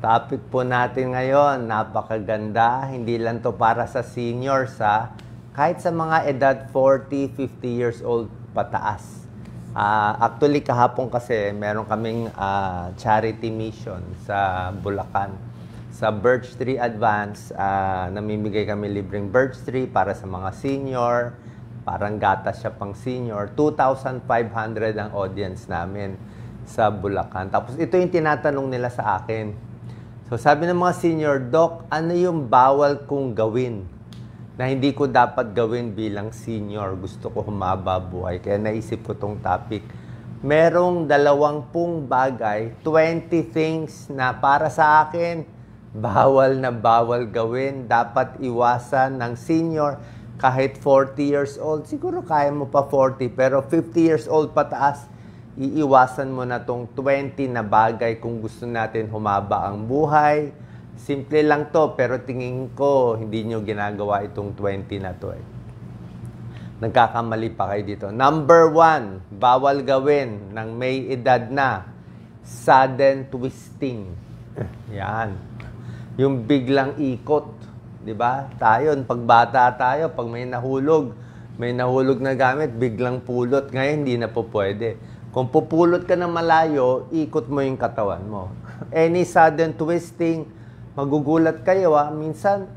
Topic po natin ngayon, napakaganda. Hindi lang to para sa seniors ha. Kahit sa mga edad 40, 50 years old pataas. Actually, kahapon kasi meron kaming charity mission sa Bulacan. Sa Birch Tree Advance, namimigay kami libreng birch tree para sa mga senior. Parang gatas siya pang senior. 2,500 ang audience namin sa Bulacan. Tapos ito yung tinatanong nila sa akin. So sabi ng mga senior, Doc, ano yung bawal kong gawin na hindi ko dapat gawin bilang senior? Gusto ko humaba buhay. Kaya naisip ko tong topic. Merong 20 bagay, 20 things na para sa akin, bawal na bawal gawin. Dapat iwasan ng senior kahit 40 years old. Siguro kaya mo pa 40, pero 50 years old pataas, iiwasan mo na tong 20 na bagay kung gusto natin humaba ang buhay. Simple lang to, pero tingin ko hindi nyo ginagawa itong 20 na to eh. Nagkakamali pa kayo dito. Number 1, bawal gawin ng may edad na, sudden twisting. Yan. Yung biglang ikot. Diba? Tayo, pag bata tayo, pag may nahulog na gamit, biglang pulot. Ngayon, hindi na po pwede. Kung pupulot ka ng malayo, ikot mo yung katawan mo. Any sudden twisting, magugulat kayo. Minsan,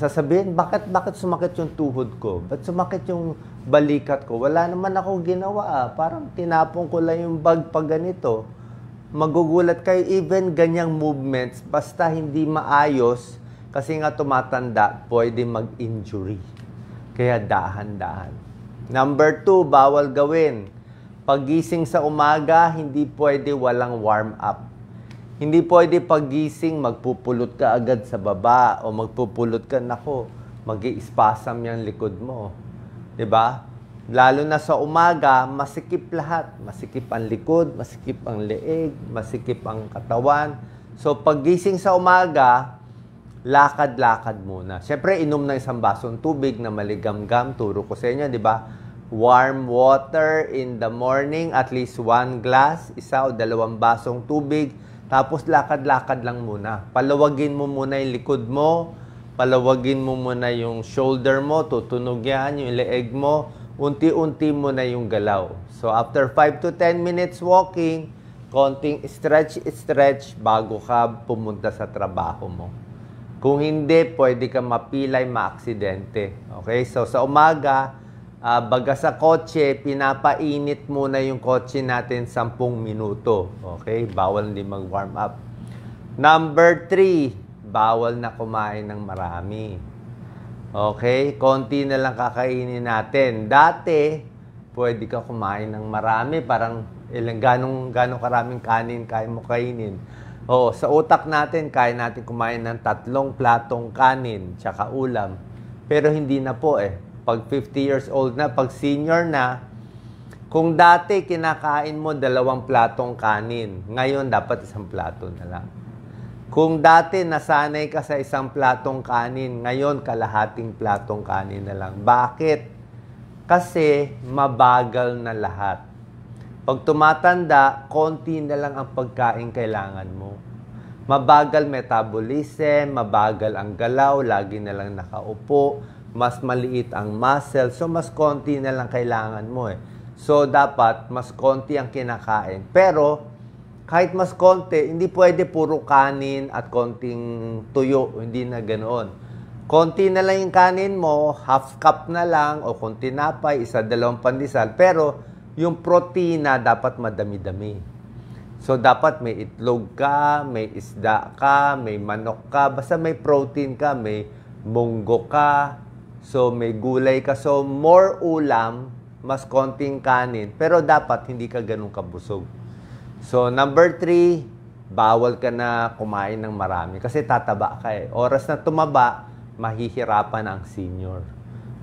sasabihin, bakit sumakit yung tuhod ko? Ba't sumakit yung balikat ko? Wala naman ako ginawa. Parang tinapon ko lang yung bag pag ganito. Magugulat kayo, even ganyang movements, basta hindi maayos, kasi nga tumatanda, pwede mag-injury. Kaya dahan-dahan. Number 2, bawal gawin. Paggising sa umaga, hindi pwede walang warm-up. Hindi pwede paggising, magpupulot ka agad sa baba o magpupulot ka, nako, mag-i-spasm yung likod mo. 'Di ba? Lalo na sa umaga, masikip lahat. Masikip ang likod, masikip ang leeg, masikip ang katawan. So, paggising sa umaga, lakad-lakad muna. Siyempre, inom ng isang basong tubig na maligamgam. Turo ko sa inyo, 'di ba? Warm water in the morning, at least 1 glass, 1 o 2 basong tubig, tapos lakad-lakad lang muna. Palawagin mo muna yung likod mo, palawagin mo muna yung shoulder mo, tutunog yan, yung leeg mo, unti-unti mo na yung galaw. So after 5 to 10 minutes walking, konting stretch bago ka pumunta sa trabaho mo. Kung hindi, pwede ka mapilay, maaksidente. Okay? So sa umaga, baga sa kotse, pinapainit muna yung kotse natin 10 minuto. Okay? Bawal din mag-warm up. Number 3, bawal na kumain ng marami. Okay? Konti na lang kakainin natin. Dati, pwede ka kumain ng marami. Parang ganong karaming kanin kaya mo kainin. Sa utak natin, kaya natin kumain ng 3 platong kanin, tsaka ulam. Pero hindi na po eh. Pag 50 years old na, pag senior na, kung dati kinakain mo 2 platong kanin, ngayon dapat 1 plato na lang. Kung dati nasanay ka sa 1 platong kanin, ngayon kalahating platong kanin na lang. Bakit? Kasi mabagal na lahat. Pag tumatanda, konti na lang ang pagkain kailangan mo. Mabagal metabolism, mabagal ang galaw, lagi na lang nakaupo, mas maliit ang muscle, so mas konti na lang kailangan mo eh. So dapat mas konti ang kinakain. Pero kahit mas konti, hindi pwede puro kanin at konting tuyo, hindi na ganoon. Konti na lang yung kanin mo, half cup na lang o kung tinapay, 1, 2 pandesal, pero yung protina dapat madami-dami. So dapat may itlog ka, may isda ka, may manok ka, basta may protein ka, may munggo ka, so may gulay ka. So more ulam, mas konting kanin, pero dapat hindi ka ganun kabusog. So number 3, bawal ka na kumain ng marami kasi tataba ka eh. Oras na tumaba, mahihirapan ang senior.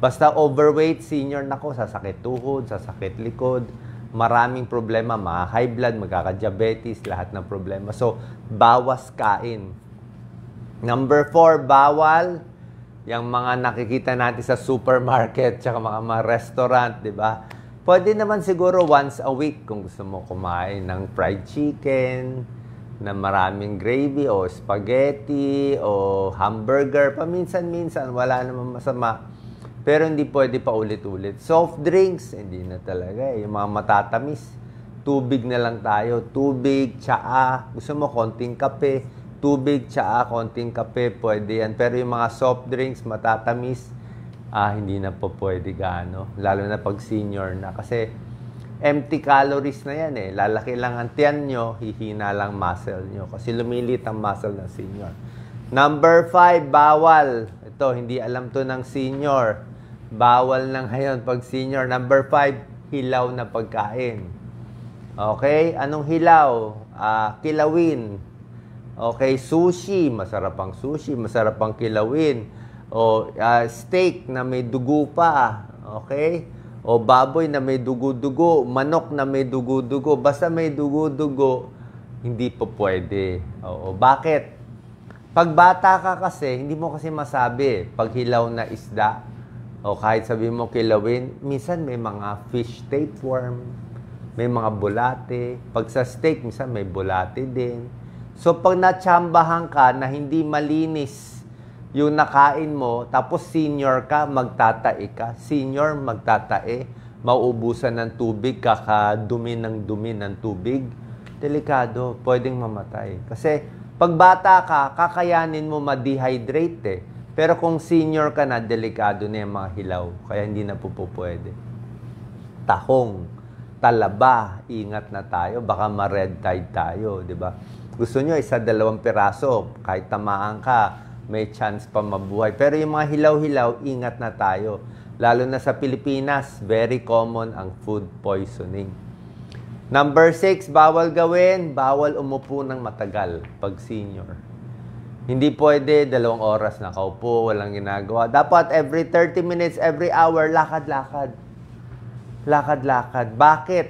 Basta overweight, senior, nako, sasakit tuhod, sasakit likod, maraming problema, high blood, magkaka-diabetes, lahat ng problema. So bawas kain. Number 4, bawal yung mga nakikita natin sa supermarket, tsaka mga restaurant, di ba? Pwede naman siguro once a week kung gusto mo kumain ng fried chicken, na maraming gravy o spaghetti o hamburger. Paminsan-minsan, wala namang masama. Pero hindi pwede pa ulit-ulit. Soft drinks, hindi na talaga. Yung mga matatamis, tubig na lang tayo. Tubig, tsaa. Gusto mo, konting kape. Tubig, tsaa, konting kape, pwede yan. Pero yung mga soft drinks, matatamis, hindi na po pwede gaano. Lalo na pag senior na. Kasi empty calories na yan eh. Lalaki lang ang tiyan nyo, hihina lang muscle nyo. Kasi lumilit ang muscle ng senior. Number 5, bawal. Ito, hindi alam to ng senior. Bawal na ngayon pag senior. Number 5, hilaw na pagkain. Okay? Anong hilaw? Kilawin. Okay, sushi. Masarap ang sushi. Masarap ang kilawin. O steak na may dugo pa. Okay? O baboy na may dugo-dugo, manok na may dugo-dugo. Basta may dugo-dugo, hindi po pwede. O bakit? Pag bata ka kasi, hindi mo kasi masabi. Pag hilaw na isda, o kahit sabi mo kilawin, minsan may mga fish tapeworm, may mga bulate. Pag sa steak, minsan may bulate din. So pag natsambahan ka na hindi malinis yung nakain mo, tapos senior ka, magtatae ka. Senior, magtatae, mauubusan ng tubig, kakadumi ng tubig. Delikado, pwedeng mamatay. Kasi, pag bata ka, kakayanin mo ma-dehydrate eh. Pero kung senior ka na, delikado na yung mga hilaw. Kaya hindi na po pwede. Tahong, talaba, ingat na tayo. Baka ma-red tide tayo, di ba? Gusto nyo, 1-2 piraso, kahit tamaan ka, may chance pa mabuhay. Pero yung mga hilaw-hilaw, ingat na tayo. Lalo na sa Pilipinas, very common ang food poisoning. Number 6, bawal gawin, bawal umupo ng matagal pag senior. Hindi pwede 2 oras nakaupo, walang ginagawa. Dapat every 30 minutes, every hour, lakad-lakad. Lakad-lakad. Bakit?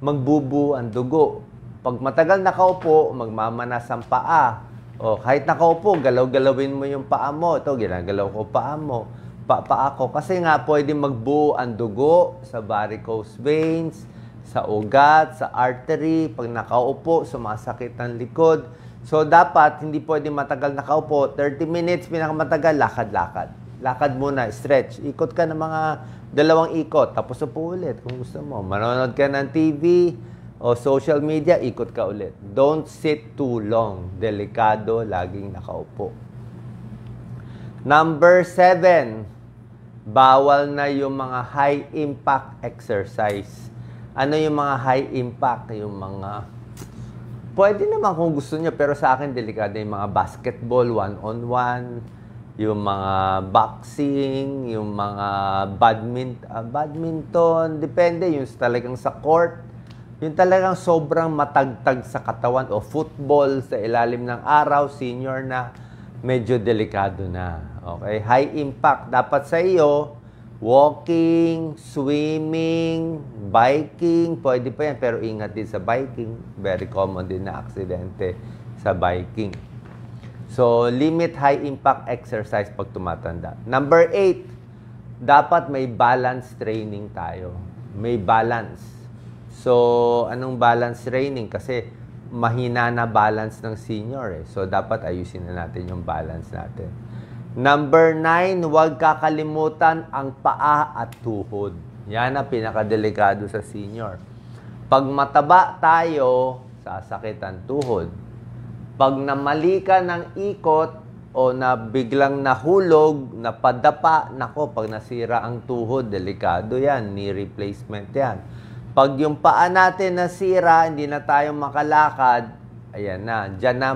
Magbubu ang dugo. Pag matagal nakaupo, magmamanas ang paa. O, kahit nakaupo, galaw-galawin mo yung paa mo. Ito, ginagalaw ko paa mo. Paa ko. Kasi nga, pwede magbuo ang dugo sa varicose veins, sa ugat, sa artery. Pag nakaupo, sumasakit ang likod. So, dapat, hindi pwede matagal nakaupo. 30 minutes, pinakamatagal, lakad-lakad. Lakad muna, stretch. Ikot ka ng mga 2 ikot. Tapos upo ulit kung gusto mo. Manonood ka ng TV, o social media, ikot ka ulit. Don't sit too long. Delikado, laging nakaupo. Number 7, bawal na yung mga high-impact exercise. Ano yung mga high-impact? Yung mga, pwede naman kung gusto nyo, pero sa akin, delikado yung mga basketball, one-on-one, yung mga boxing, yung mga badminton, depende, yung talagang sa court, yung talagang sobrang matagtag sa katawan o football sa ilalim ng araw, senior na, medyo delikado na. Okay? High impact. Dapat sa iyo, walking, swimming, biking, pwede pa yan. Pero ingat din sa biking. Very common din na aksidente sa biking. So, limit high impact exercise pag tumatanda. Number 8, dapat may balance training tayo. May balance. So, anong balance training? Kasi mahina na balance ng senior eh. So, dapat ayusin na natin yung balance natin. Number 9, huwag kakalimutan ang paa at tuhod. Yan ang pinakadelikado sa senior. Pag mataba tayo, sasakit ang tuhod. Pag namali ka ng ikot o na biglang nahulog, napadapa, nako, pag nasira ang tuhod, delikado yan. Knee replacement yan. Pag yung paa natin nasira, hindi na tayo makalakad, ayan na, dyan na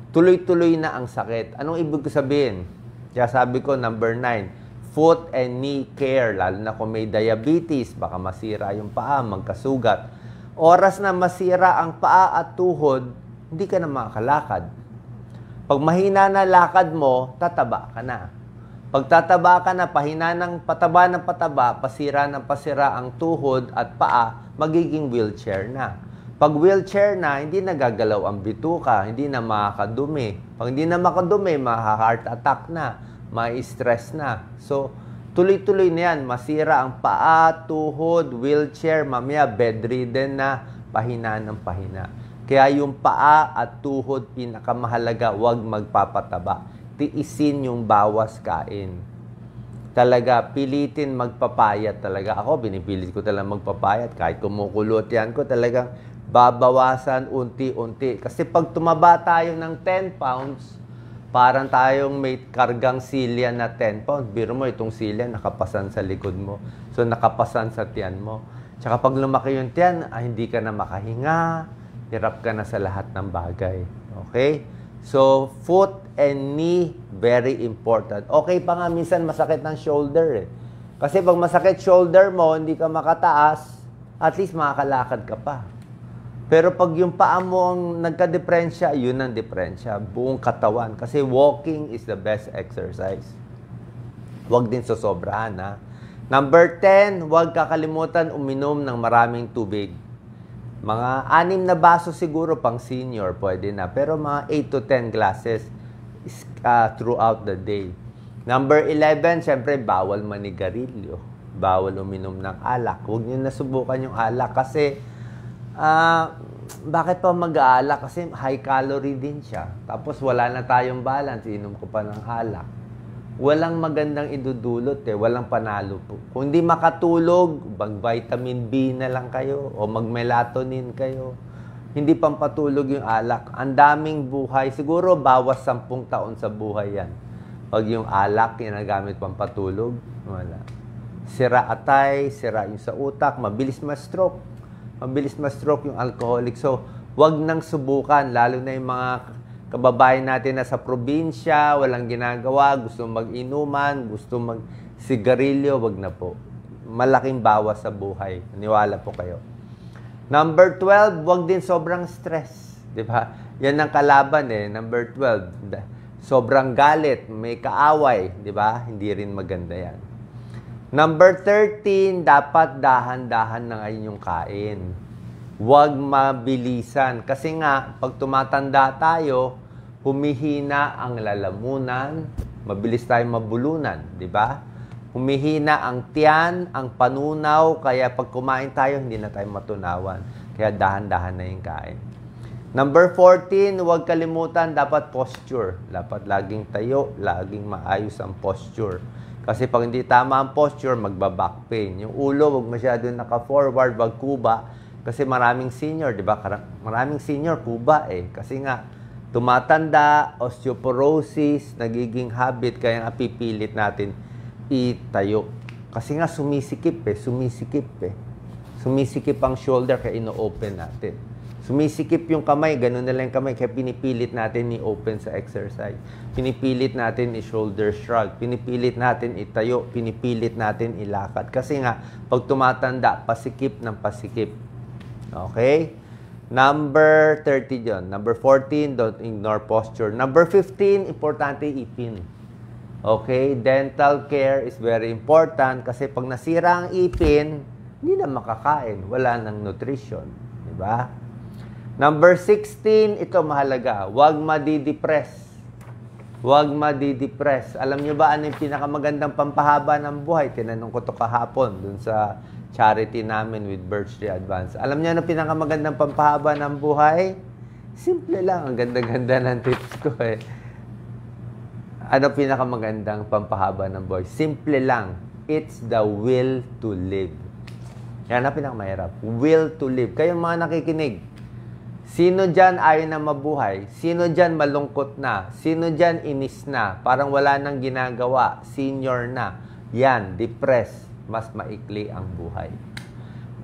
tuloy-tuloy na ang sakit. Anong ibig sabihin? Kaya sabi ko, number 9, foot and knee care, lalo na kung may diabetes, baka masira yung paa, magkasugat. Oras na masira ang paa at tuhod, hindi ka na makakalakad. Pag mahina na lakad mo, tataba ka na. Pag tataba ka na, pahina ng pataba, pasira ng pasira ang tuhod at paa, magiging wheelchair na. Pag wheelchair na, hindi nagagalaw ang bituka, hindi na makakadumi. Pag hindi na makadumi, heart attack na, ma-stress na. So, tuloy-tuloy na yan. Masira ang paa, tuhod, wheelchair, mamaya bedridden na, pahina ng pahina. Kaya yung paa at tuhod, pinakamahalaga, huwag magpapataba. Tiisin yung bawas kain. Talaga, pilitin magpapayat talaga. Ako, binipilit ko talaga magpapayat. Kahit kumukulot yan ko, talagang babawasan unti-unti. Kasi pag tumaba tayo ng 10 pounds, parang tayong may kargang silya na 10 pounds. Biro mo, itong silya nakapasan sa likod mo. So, nakapasan sa tiyan mo. Tsaka pag lumaki yung tiyan, hindi ka na makahinga. Hirap ka na sa lahat ng bagay. Okay? So, foot and knee, very important. Okay pa nga, minsan masakit ng shoulder eh. Kasi pag masakit shoulder mo, hindi ka makataas, at least makakalakad ka pa. Pero pag yung paa mo ang nagka-diferensya, yun ang diferensya. Buong katawan. Kasi walking is the best exercise. Huwag din sosobrahan, ha? Number 10, huwag kakalimutan uminom ng maraming tubig. Mga 6 na baso siguro pang senior, pwede na. Pero mga 8 to 10 glasses throughout the day. Number 11, syempre, bawal manigarilyo. Bawal uminom ng alak. Huwag nyo nasubukan yung alak kasi bakit pa mag-aalak? Kasi high calorie din siya. Tapos wala na tayong balance, inom ko pa ng alak. Walang magandang idudulot eh, walang panalo po. Kung di makatulog, mag-vitamin B na lang kayo o mag-melatonin kayo. Hindi pampatulog yung alak. Ang daming buhay, siguro bawas 10 taon sa buhay yan. Pag yung alak, ginagamit pampatulog, wala. Sira atay, sira yung sa utak, mabilis ma-stroke. Mabilis ma-stroke yung alcoholic. So, wag nang subukan, lalo na yung mga kababayan natin na sa probinsya, walang ginagawa, gusto mag-inuman, gusto mag-sigarilyo, wag na po. Malaking bawas sa buhay. Niwala po kayo. Number 12, wag din sobrang stress. Di ba? Yan ang kalaban eh. Number 12, sobrang galit, may kaaway. Di ba? Hindi rin maganda yan. Number 13, dapat dahan-dahan na ngayon yung kain. Huwag mabilisan. Kasi nga, pag tumatanda tayo, humihina ang lalamunan, mabilis tayong mabulunan, di ba? Humihina ang tiyan, ang panunaw, kaya pag kumain tayo, hindi na tayo matunawan. Kaya dahan-dahan na yung kain. Number 14, huwag kalimutan, dapat posture. Dapat laging tayo, laging maayos ang posture. Kasi pag hindi tama ang posture, magba-back pain. Yung ulo, huwag masyado naka-forward, wag kuba. Kasi maraming senior, di ba? Maraming senior, kuba eh. Kasi nga, tumatanda, osteoporosis, nagiging habit, kaya nga pipilit natin itayo. Kasi nga sumisikip eh, sumisikip eh. Sumisikip ang shoulder, kaya ino-open natin. Sumisikip yung kamay, ganun na lang yung kamay, kaya pinipilit natin i-open sa exercise. Pinipilit natin i-shoulder shrug. Pinipilit natin itayo. Pinipilit natin ilakad. Kasi nga, pag tumatanda, pasikip ng pasikip. Okay? Number 30 dyan. Number 14, don't ignore posture. Number 15, importante ipin. Okay? Dental care is very important kasi pag nasira ang ipin, hindi na makakain. Wala nang nutrition. Diba? Number 16, ito mahalaga. Huwag madidepress. Huwag madidepress. Alam nyo ba ano yung pinakamagandang pampahaba ng buhay? Tinanong ko to kahapon dun sa charity namin with Birch Tree Advance. Alam niyo ano pinakamagandang pampahaba ng buhay? Simple lang. Ang ganda-ganda ng tips ko eh. Ano pinakamagandang pampahaba ng buhay? Simple lang. It's the will to live. Yan ang pinakamahirap. Will to live. Kayong mga nakikinig, sino dyan ayaw na mabuhay? Sino dyan malungkot na? Sino dyan inis na? Parang wala nang ginagawa. Senior na. Yan, depressed. Mas maikli ang buhay.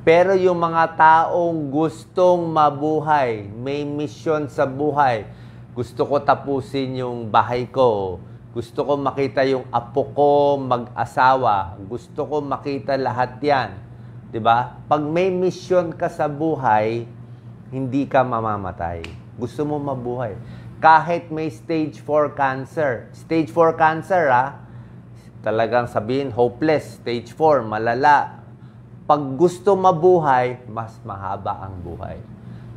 Pero yung mga taong gustong mabuhay, may misyon sa buhay, gusto ko tapusin yung bahay ko, gusto ko makita yung apo ko mag-asawa, gusto ko makita lahat yan. Diba? Pag may misyon ka sa buhay, hindi ka mamamatay. Gusto mo mabuhay. Kahit may stage 4 cancer. Stage 4 cancer, talagang sabihin, hopeless, stage 4, malala. Pag gusto mabuhay, mas mahaba ang buhay.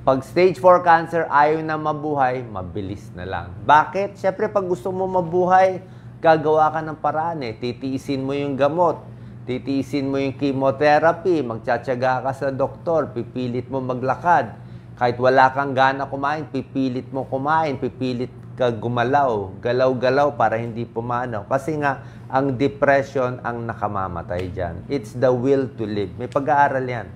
Pag stage 4 cancer, ayaw na mabuhay, mabilis na lang. Bakit? Siyempre, pag gusto mo mabuhay, gagawa ka ng paraan eh. Titiisin mo yung gamot, titiisin mo yung chemotherapy, magtsatsaga ka sa doktor, pipilit mo maglakad. Kahit wala kang gana kumain, pipilit mo kumain, pipilit ka gumalaw, galaw-galaw para hindi pumanaw. Kasi nga, ang depression ang nakamamatay dyan. It's the will to live. May pag-aaral yan.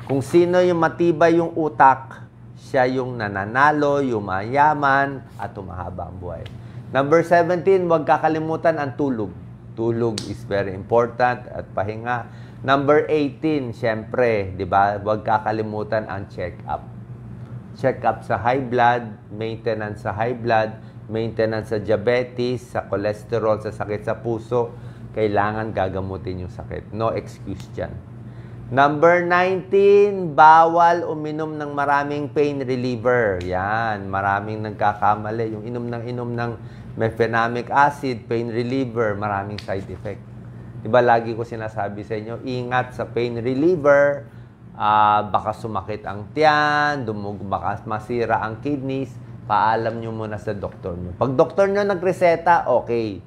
Kung sino yung matibay yung utak, siya yung nananalo, yung mayaman, at humahaba ang buhay. Number 17, huwag kakalimutan ang tulog. Tulog is very important at pahinga. Number 18, syempre, di ba? Huwag kakalimutan ang check-up. Check-up sa high blood, maintenance sa high blood, maintenance sa diabetes, sa cholesterol, sa sakit sa puso. Kailangan gagamutin yung sakit. No excuse dyan. Number 19, bawal uminom ng maraming pain reliever. Yan, maraming nagkakamali. Yung inom ng mefenamic acid, pain reliever, maraming side effect. Diba, lagi ko sinasabi sa inyo, ingat sa pain reliever, baka sumakit ang tiyan, baka masira ang kidneys, paalam nyo muna sa doktor nyo. Pag doktor nyo nagreseta, okay.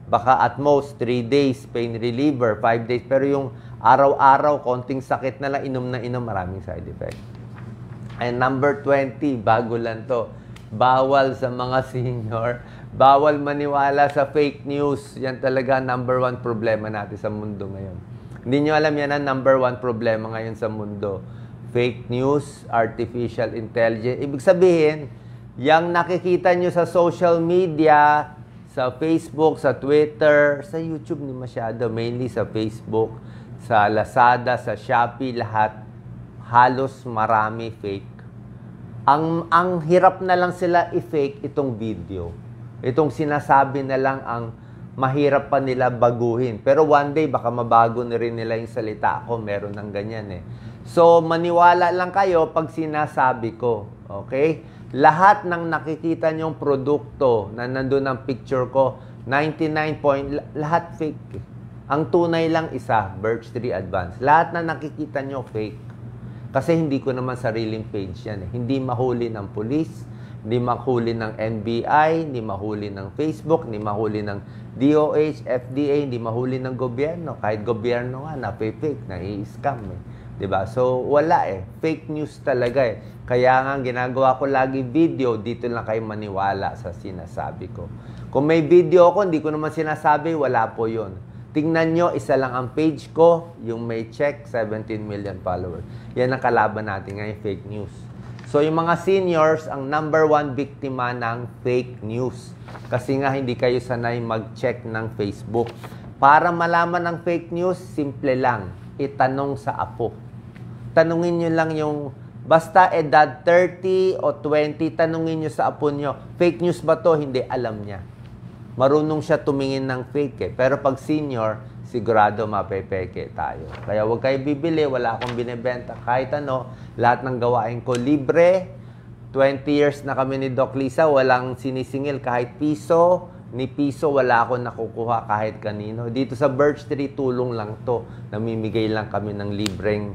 Baka at most 3 days pain reliever, 5 days, pero yung araw-araw, konting sakit na lang, inom, maraming side effect. And number 20, bago lang to, bawal sa mga senior, bawal maniwala sa fake news. Yan talaga number 1 problema natin sa mundo ngayon. Hindi nyo alam yan ang number 1 problema ngayon sa mundo. Fake news, artificial intelligence. Ibig sabihin, yung nakikita nyo sa social media, sa Facebook, sa Twitter, sa YouTube ni masyado, mainly sa Facebook, sa Lazada, sa Shopee, lahat, halos marami fake. Ang hirap na lang sila i-fake itong video. Itong sinasabi na lang ang mahirap pa nila baguhin. Pero one day, baka mabago na rin nila yung salita ko. Meron ng ganyan eh. So, maniwala lang kayo pag sinasabi ko. Okay? Lahat ng nakikita nyong produkto na nandun ang picture ko, 99 lahat fake eh. Ang tunay lang isa, Birch Tree Advance. Lahat na nakikita nyo, fake. Kasi hindi ko naman sariling page yan eh. Hindi mahuli ng police, hindi mahuli ng NBI, hindi mahuli ng Facebook, hindi mahuli ng DOH, FDA, hindi mahuli ng gobyerno. Kahit gobyerno nga, na-fake, na-i-scam eh. Diba? So, wala eh. Fake news talaga eh. Kaya nga, ginagawa ko lagi video, dito lang kayo maniwala sa sinasabi ko. Kung may video ako, hindi ko naman sinasabi, wala po yun. Tingnan nyo, isa lang ang page ko, yung may check, 17 million followers. Yan ang kalaban natin ngayon, fake news. So, yung mga seniors, ang number 1 biktima ng fake news. Kasi nga, hindi kayo sanay mag-check ng Facebook. Para malaman ng fake news, simple lang. Itanong sa apo. Tanungin nyo lang yung, basta edad 30 o 20, tanungin nyo sa apo nyo, fake news ba to? Hindi, alam niya. Marunong siya tumingin ng fake eh. Pero pag senior, sigurado mapepeke tayo. Kaya huwag kayo bibili, wala akong binibenta. Kahit ano, lahat ng gawain ko libre. 20 years na kami ni Doc Lisa, walang sinisingil kahit piso. Ni piso, wala akong nakukuha kahit kanino. Dito sa Birch Tree, tulong lang to. Namimigay lang kami ng libreng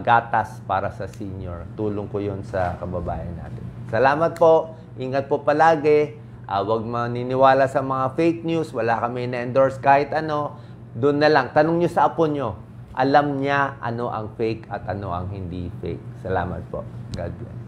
gatas para sa senior. Tulong ko yun sa kababayan natin. Salamat po. Ingat po palagi. Huwag maniniwala sa mga fake news. Wala kami na-endorse kahit ano. Doon na lang. Tanong nyo sa apo nyo. Alam niya ano ang fake at ano ang hindi fake. Salamat po. God bless.